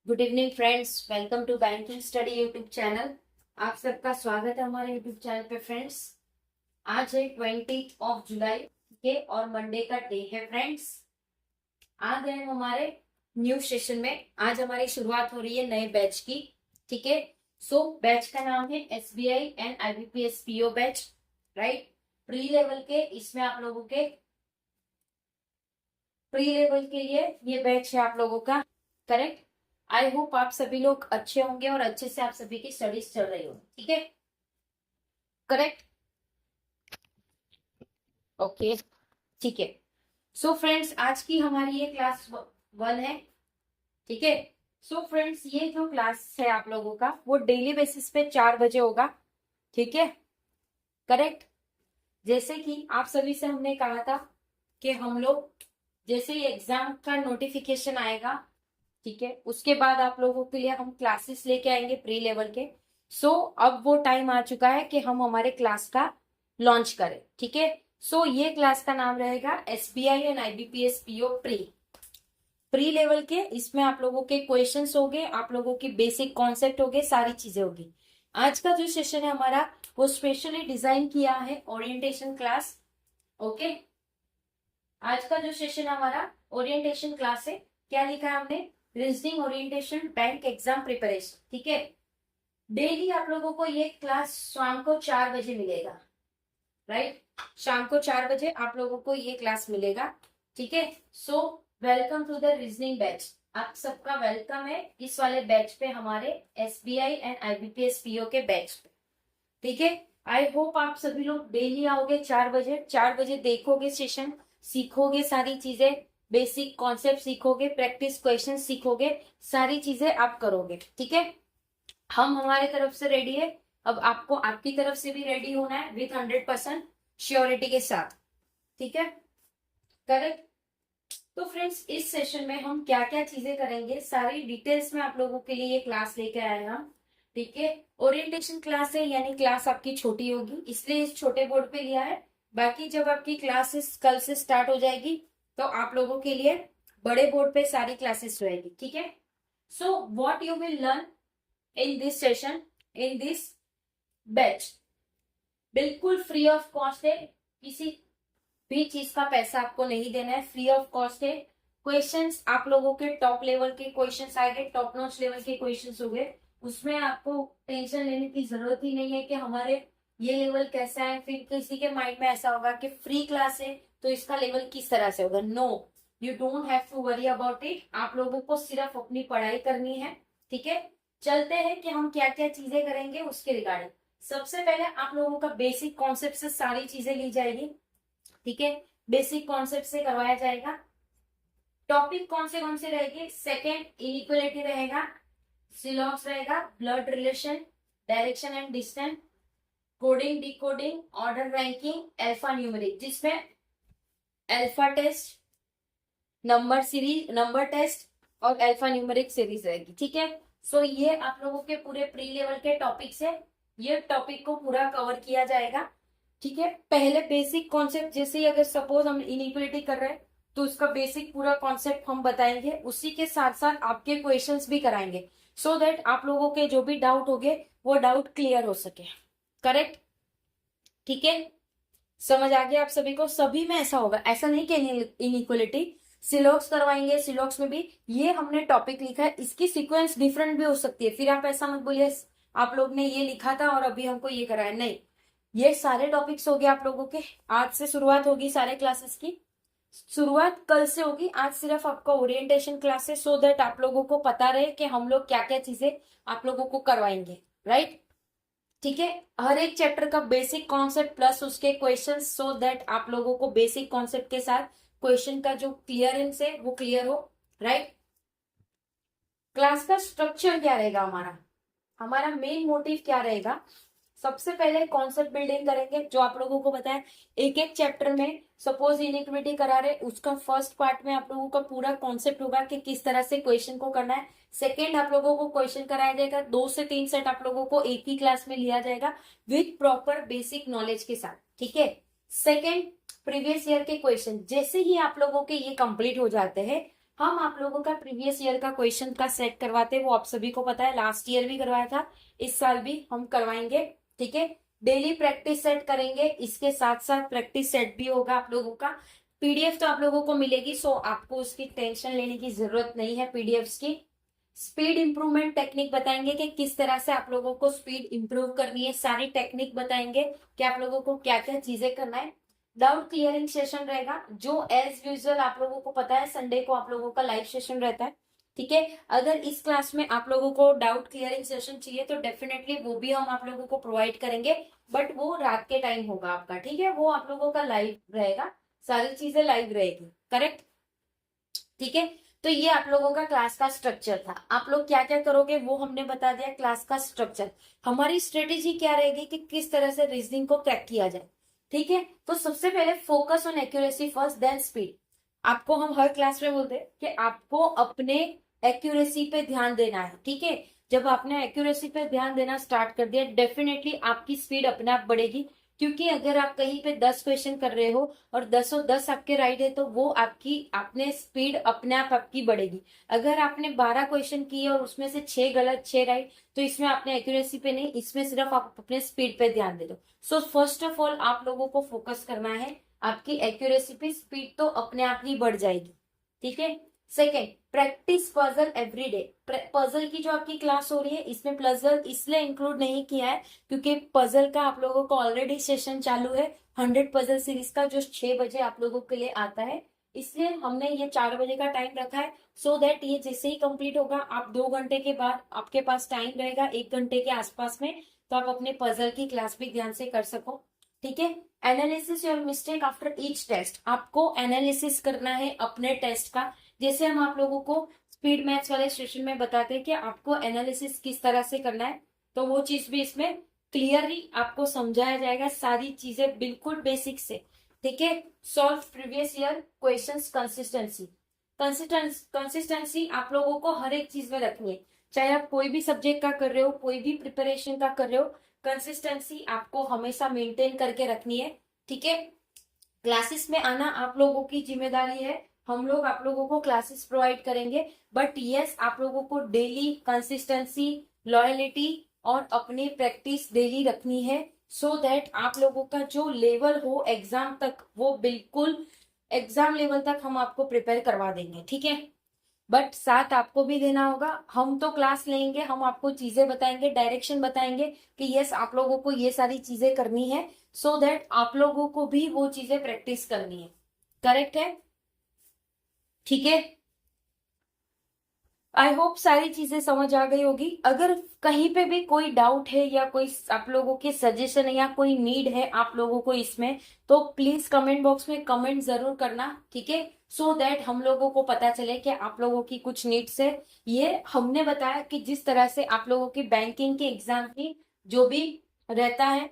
Good evening friends, welcome to banking study YouTube channel. आप सबका स्वागत है हमारे यूट्यूब चैनल पे फ्रेंड्स। आज है 20 जुलाई के और मंडे का डे है फ्रेंड्स। आ गए हम हमारे न्यू सेशन में। आज हमारी शुरुआत हो रही है नए बैच की। ठीक है। सो बैच का नाम है SBI and IBPS PO batch. Right. Pre level के इसमें आप लोगों के प्री लेवल के लिए ये बैच है आप लोगों का। करेक्ट। आई होप आप सभी लोग अच्छे होंगे और अच्छे से आप सभी की स्टडीज चल रही होगी। ठीक है। करेक्ट। ओके। ठीक है। सो फ्रेंड्स, आज की हमारी ये क्लास 1 है। ठीक है। सो फ्रेंड्स, ये जो क्लास है आप लोगों का वो डेली बेसिस पे 4 बजे होगा। ठीक है। करेक्ट। जैसे कि आप सभी से हमने कहा था कि हम लोग जैसे ही एग्जाम का नोटिफिकेशन आएगा, ठीक है, उसके बाद आप लोगों के लिए हम क्लासेस लेके आएंगे प्री लेवल के। अब वो टाइम आ चुका है कि हम हमारे क्लास का लॉन्च करें। ठीक है। ये क्लास का नाम रहेगा SBI and IBPS PO pre pre level के। इसमें आप लोगों के क्वेश्चंस होंगे, आप लोगों की बेसिक कॉन्सेप्ट होंगे, सारी चीजें होगी। आज का जो सेशन है हमारा वो स्पेशली डिजाइन किया है ओरिएंटेशन क्लास। ओके। आज का जो सेशन हमारा ओरिएंटेशन क्लास है। क्या लिखा है हमने? Reasoning orientation bank exam preparation. ठीक है। डेली आप लोगों को ये क्लास शाम को 4 बजे मिलेगा। राइट। शाम को 4 बजे आप लोगों को ये क्लास मिलेगा। ठीक है। Welcome to the reasoning batch. आप सबका वेलकम है इस वाले बैच पे, हमारे एसबीआई एंड आईबीपीएस पीओ के बैच पे। ठीक है। आई होप आप सभी लोग डेली आओगे 4 बजे। 4 बजे देखोगे सेशन, सीखोगे सारी चीजें, बेसिक कॉन्सेप्ट सीखोगे, प्रैक्टिस क्वेश्चन सीखोगे, सारी चीजें आप करोगे। ठीक है। हम हमारे तरफ से रेडी है। अब आपको आपकी तरफ से भी रेडी होना है विथ 100% श्योरिटी के साथ। ठीक है। करेक्ट। तो फ्रेंड्स, इस सेशन में हम क्या क्या चीजें करेंगे सारी डिटेल्स में आप लोगों के लिए ये क्लास लेके आए हैं हम। ठीक है। ओरिएंटेशन क्लास है, यानी क्लास आपकी छोटी होगी, इसलिए इस छोटे बोर्ड पे लिया है। बाकी जब आपकी क्लासेस कल से स्टार्ट हो जाएगी तो आप लोगों के लिए बड़े बोर्ड पे सारी क्लासेस रहेगी। ठीक है। What you will learn in this session, in this batch, बिल्कुल फ्री ऑफ कॉस्ट है। किसी भी चीज का पैसा आपको नहीं देना है, फ्री ऑफ कॉस्ट है। क्वेश्चंस आप लोगों के टॉप लेवल के क्वेश्चंस आएंगे, टॉप नॉच लेवल के क्वेश्चंस हो गए। उसमें आपको टेंशन लेने की जरूरत ही नहीं है कि हमारे ये लेवल कैसा है। फिर किसी के माइंड में ऐसा होगा कि फ्री क्लास है तो इसका लेवल किस तरह से होगा। No, you don't have to worry about it. आप लोगों को सिर्फ अपनी पढ़ाई करनी है। ठीक है। चलते हैं कि हम क्या क्या चीजें करेंगे उसके रिगार्डिंग। सबसे पहले आप लोगों का बेसिक कॉन्सेप्ट से सारी चीजें ली जाएगी। ठीक है। बेसिक कॉन्सेप्ट से करवाया जाएगा। टॉपिक कौन से रहेंगे? सेकेंड इनइक्वालिटी रहेगा, सिलॉक्स रहेगा, blood relation, direction and distance, coding decoding, order ranking, alpha numeric, जिसमें अल्फा टेस्ट, नंबर टेस्ट और अल्फा न्यूमेरिक सीरीज रहेगी। ठीक है। ये आप लोगों के पूरे प्री लेवल के टॉपिक्स है। ये टॉपिक को पूरा कवर किया जाएगा। ठीक है। पहले बेसिक कॉन्सेप्ट, जैसे ही अगर सपोज हम इनइक्वालिटी कर रहे हैं तो उसका बेसिक पूरा कॉन्सेप्ट हम बताएंगे, उसी के साथ साथ आपके क्वेश्चंस भी कराएंगे, सो दैट आप लोगों के जो भी डाउट होंगे वो डाउट क्लियर हो सके। करेक्ट। ठीक है। समझ आ गया आप सभी को? सभी में ऐसा होगा, ऐसा नहीं कि इनइक्वालिटी। सिलॉक्स करवाएंगे, सिलॉक्स में भी ये हमने टॉपिक लिखा है, इसकी सीक्वेंस डिफरेंट भी हो सकती है। फिर आप ऐसा मत बोलिए आप लोग ने ये लिखा था और अभी हमको ये कराया, नहीं। ये सारे टॉपिक्स हो गए आप लोगों के। आज से शुरुआत होगी सारे क्लासेस की। शुरुआत कल से होगी, आज सिर्फ आपका ओरिएंटेशन क्लास है, सो दैट आप लोगों को पता रहे कि हम लोग क्या क्या चीजें आप लोगों को करवाएंगे। राइट। ठीक है। हर एक चैप्टर का बेसिक कॉन्सेप्ट प्लस उसके क्वेश्चंस, सो दैट आप लोगों को बेसिक कॉन्सेप्ट के साथ क्वेश्चन का जो क्लियरेंस है वो क्लियर हो। राइट। क्लास का स्ट्रक्चर क्या रहेगा? हमारा हमारा मेन मोटिव क्या रहेगा? सबसे पहले कॉन्सेप्ट बिल्डिंग करेंगे, जो आप लोगों को बताया। एक एक चैप्टर में सपोज इनइक्विटी करा रहे, उसका फर्स्ट पार्ट में आप लोगों का पूरा कॉन्सेप्ट होगा कि किस तरह से क्वेश्चन को करना है। सेकेंड आप लोगों को क्वेश्चन कराया जाएगा, 2 से 3 सेट आप लोगों को एक ही क्लास में लिया जाएगा विथ प्रॉपर बेसिक नॉलेज के साथ। ठीक है। सेकेंड, प्रीवियस ईयर के क्वेश्चन। जैसे ही आप लोगों के ये कंप्लीट हो जाते हैं हम आप लोगों का प्रीवियस ईयर का क्वेश्चन का सेट करवाते हैं, वो आप सभी को पता है, लास्ट ईयर भी करवाया था, इस साल भी हम करवाएंगे। ठीक है, डेली प्रैक्टिस सेट करेंगे, इसके साथ साथ प्रैक्टिस सेट भी होगा आप लोगों का। पीडीएफ तो आप लोगों को मिलेगी, सो आपको उसकी टेंशन लेने की जरूरत नहीं है पीडीएफ की। स्पीड इंप्रूवमेंट टेक्निक बताएंगे कि किस तरह से आप लोगों को स्पीड इंप्रूव करनी है, सारी टेक्निक बताएंगे कि आप लोगों को क्या क्या चीजें करना है। डाउट क्लियरिंग सेशन रहेगा, जो एज यूजुअल आप लोगों को पता है संडे को आप लोगों का लाइव सेशन रहता है। ठीक है, अगर इस क्लास में आप लोगों को डाउट क्लियरिंग सेशन चाहिए तो डेफिनेटली वो भी हम आप लोगों को प्रोवाइड करेंगे, बट वो रात के टाइम होगा आपका। ठीक है, वो आप लोगों का लाइव रहेगा, सारी चीजें लाइव रहेगी, करेक्ट। ठीक है, तो ये आप लोगों का क्लास का स्ट्रक्चर था। आप लोग क्या क्या करोगे वो हमने बता दिया, क्लास का स्ट्रक्चर। हमारी स्ट्रेटेजी क्या रहेगी कि किस तरह से रीजनिंग को क्रैक किया जाए। ठीक है, तो सबसे पहले focus on accuracy first then speed. आपको हम हर क्लास में बोलते हैं कि आपको अपने एक्यूरेसी पे ध्यान देना है। ठीक है, जब आपने एक्यूरेसी पे ध्यान देना स्टार्ट कर दिया, डेफिनेटली आपकी स्पीड अपने आप बढ़ेगी। क्योंकि अगर आप कहीं पे 10 क्वेश्चन कर रहे हो और 10 आपके राइट है, तो वो आपकी आपने स्पीड अपने आप आपकी बढ़ेगी। अगर आपने 12 क्वेश्चन किए और उसमें से 6 गलत 6 राइट, तो इसमें आपने एक्यूरेसी पे नहीं, इसमें सिर्फ आप अपने स्पीड पे ध्यान दे दो। सो फर्स्ट ऑफ ऑल आप लोगों को फोकस करना है आपकी एक्यूरेसी पे, स्पीड तो अपने आप ही बढ़ जाएगी। ठीक है, second, practice puzzle every day. Puzzle की जो आपकी क्लास हो रही है, इसमें पजल इसलिए इंक्लूड नहीं किया है क्योंकि पजल का आप लोगों को ऑलरेडी सेशन चालू है 100 पजल सीरीज का, जो 6 बजे आप लोगों के लिए आता है। इसलिए हमने ये 4 बजे का टाइम रखा है, सो दैट ये जैसे ही कंप्लीट होगा, आप 2 घंटे के बाद आपके पास टाइम रहेगा 1 घंटे के आसपास में, तो आप अपने पजल की क्लास भी ध्यान से कर सको। ठीक है, analysis your mistake after each test. आपको एनालिसिस करना है अपने टेस्ट का, जैसे हम आप लोगों को स्पीड मैथ्स वाले सेशन में बताते हैं कि आपको एनालिसिस किस तरह से करना है, तो वो चीज भी इसमें क्लियरली आपको समझाया जाएगा, सारी चीजें बिल्कुल बेसिक से। ठीक है, solve previous year questions, consistency. Consistency आप लोगों को हर एक चीज में रखनी है, चाहे आप कोई भी सब्जेक्ट का कर रहे हो, कोई भी प्रिपरेशन का कर रहे हो, कंसिस्टेंसी आपको हमेशा मेंटेन करके रखनी है। ठीक है, क्लासेस में आना आप लोगों की जिम्मेदारी है, हम लोग आप लोगों को क्लासेस प्रोवाइड करेंगे, बट यस आप लोगों को डेली कंसिस्टेंसी, लॉयलिटी और अपनी प्रैक्टिस डेली रखनी है, सो दैट आप लोगों का जो लेवल हो एग्जाम तक, वो बिल्कुल एग्जाम लेवल तक हम आपको प्रिपेयर करवा देंगे। ठीक है, बट साथ आपको भी देना होगा। हम तो क्लास लेंगे, हम आपको चीजें बताएंगे, डायरेक्शन बताएंगे कि यस आप लोगों को ये सारी चीजें करनी है, सो दैट आप लोगों को भी वो चीजें प्रैक्टिस करनी है। करेक्ट है? ठीक है, आई होप सारी चीजें समझ आ गई होगी। अगर कहीं पे भी कोई डाउट है या कोई आप लोगों के सजेशन है या कोई नीड है आप लोगों को इसमें, तो प्लीज कमेंट बॉक्स में कमेंट जरूर करना। ठीक है, सो दैट हम लोगों को पता चले कि आप लोगों की कुछ नीड्स है। ये हमने बताया कि जिस तरह से आप लोगों की बैंकिंग के एग्जाम की जो भी रहता है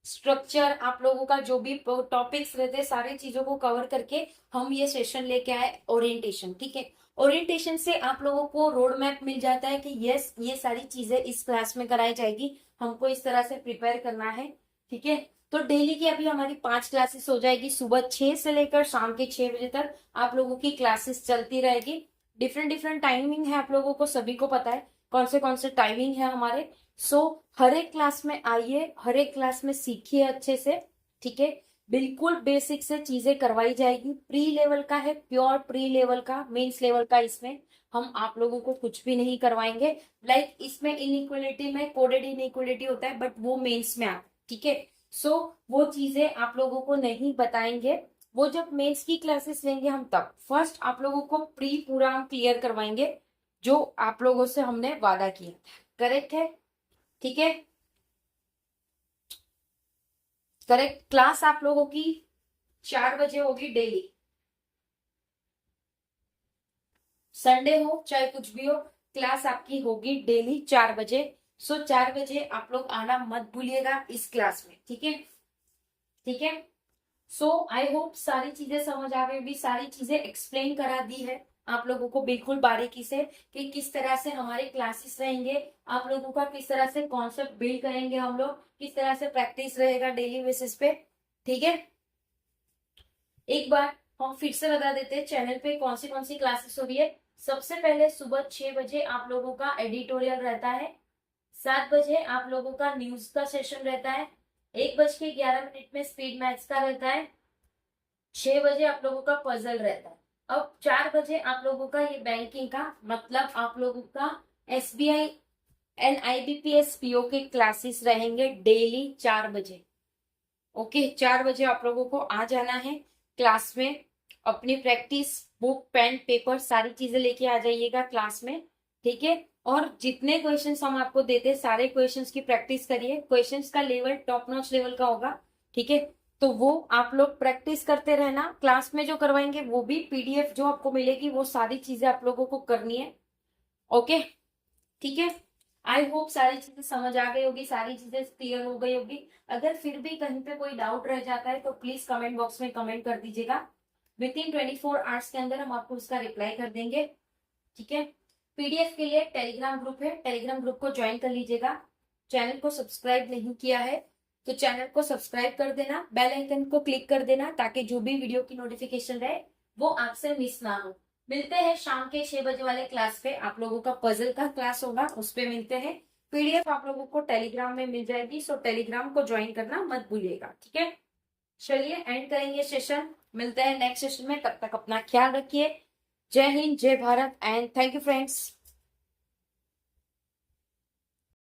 स्ट्रक्चर, आप लोगों का जो भी टॉपिक्स रहते हैं, सारी चीजों को कवर करके हम ये सेशन लेके आए ओरिएंटेशन। ठीक है, ओरिएंटेशन से आप लोगों को रोड मैप मिल जाता है कि यस ये सारी चीजें इस क्लास में कराई जाएगी, हमको इस तरह से प्रिपेयर करना है। ठीक है, तो डेली की अभी हमारी 5 क्लासेस हो जाएगी, सुबह 6 से लेकर शाम के 6 बजे तक आप लोगों की क्लासेस चलती रहेगी। डिफरेंट डिफरेंट टाइमिंग है, आप लोगों को सभी को पता है कौन से टाइमिंग है हमारे। सो हर एक क्लास में आइए, हर एक क्लास में सीखिए अच्छे से। ठीक है, बिल्कुल बेसिक से चीजें करवाई जाएगी। प्री लेवल का है, प्योर प्री लेवल का, मेंस लेवल का इसमें हम आप लोगों को कुछ भी नहीं करवाएंगे। लाइक इसमें इनइक्वलिटी में कोडेड इनइक्वलिटी होता है, बट वो मेंस में आता है। ठीक है, सो वो चीजें आप लोगों को नहीं बताएंगे, वो जब मेंस की क्लासेस लेंगे हम तब। फर्स्ट आप लोगों को प्री पूरा हम क्लियर करवाएंगे, जो आप लोगों से हमने वादा किया। करेक्ट है? ठीक है, करेक्ट। क्लास आप लोगों की 4 बजे होगी डेली, संडे हो चाहे कुछ भी हो, क्लास आपकी होगी डेली 4 बजे। सो 4 बजे आप लोग आना मत भूलिएगा इस क्लास में। ठीक है, ठीक है। सो आई होप सारी चीजें समझ आ गई भी, सारी चीजें एक्सप्लेन करा दी है आप लोगों को बिल्कुल बारीकी से कि किस तरह से हमारे क्लासेस रहेंगे, आप लोगों का किस तरह से कॉन्सेप्ट बिल्ड करेंगे हम लोग, किस तरह से प्रैक्टिस रहेगा डेली बेसिस पे। ठीक है, एक बार हम फिर से बता देते हैं चैनल पे कौन सी क्लासेस हो रही है। सबसे पहले सुबह 6 बजे आप लोगों का एडिटोरियल रहता है। 7 बजे आप लोगों का न्यूज का सेशन रहता है। 1:11 में स्पीड मैथ्स का रहता है। 6 बजे आप लोगों का पजल रहता है। अब 4 बजे आप लोगों का ये बैंकिंग का मतलब आप लोगों का SBI एंड IBPS PO के क्लासेस रहेंगे डेली 4 बजे। ओके, 4 बजे आप लोगों को आ जाना है क्लास में। अपनी प्रैक्टिस बुक पेन पेपर सारी चीजें लेके आ जाइएगा क्लास में, ठीक है। और जितने क्वेश्चंस हम आपको देते हैं सारे क्वेश्चंस की प्रैक्टिस करिए। क्वेश्चंस का लेवल टॉप नॉच लेवल का होगा, ठीक है। तो वो आप लोग प्रैक्टिस करते रहना। क्लास में जो करवाएंगे वो भी PDF जो आपको मिलेगी वो सारी चीजें आप लोगों को करनी है। ओके, ठीक है। आई होप सारी चीजें समझ आ गई होगी, सारी चीजें क्लियर हो गई होगी। अगर फिर भी कहीं पे कोई डाउट रह जाता है तो प्लीज कमेंट बॉक्स में कमेंट कर दीजिएगा। विद इन 24 आवर्स के अंदर हम आपको उसका रिप्लाई कर देंगे, ठीक है। PDF के लिए टेलीग्राम ग्रुप है, टेलीग्राम ग्रुप को ज्वाइन कर लीजिएगा। चैनल को सब्सक्राइब नहीं किया है तो चैनल को सब्सक्राइब कर देना, बेल आइकन को क्लिक कर देना ताकि जो भी वीडियो की नोटिफिकेशन रहे वो आपसे मिस ना हो। मिलते हैं शाम के 6 बजे वाले क्लास पे। आप लोगों का पजल का क्लास होगा, उस पे मिलते हैं। PDF आप लोगों को टेलीग्राम में मिल जाएगी, सो टेलीग्राम को ज्वाइन करना मत भूलिएगा, ठीक है। चलिए एंड करेंगे सेशन, मिलते हैं नेक्स्ट सेशन में। तब तक अपना ख्याल रखिए। जय हिंद, जय Bharat and thank you friends.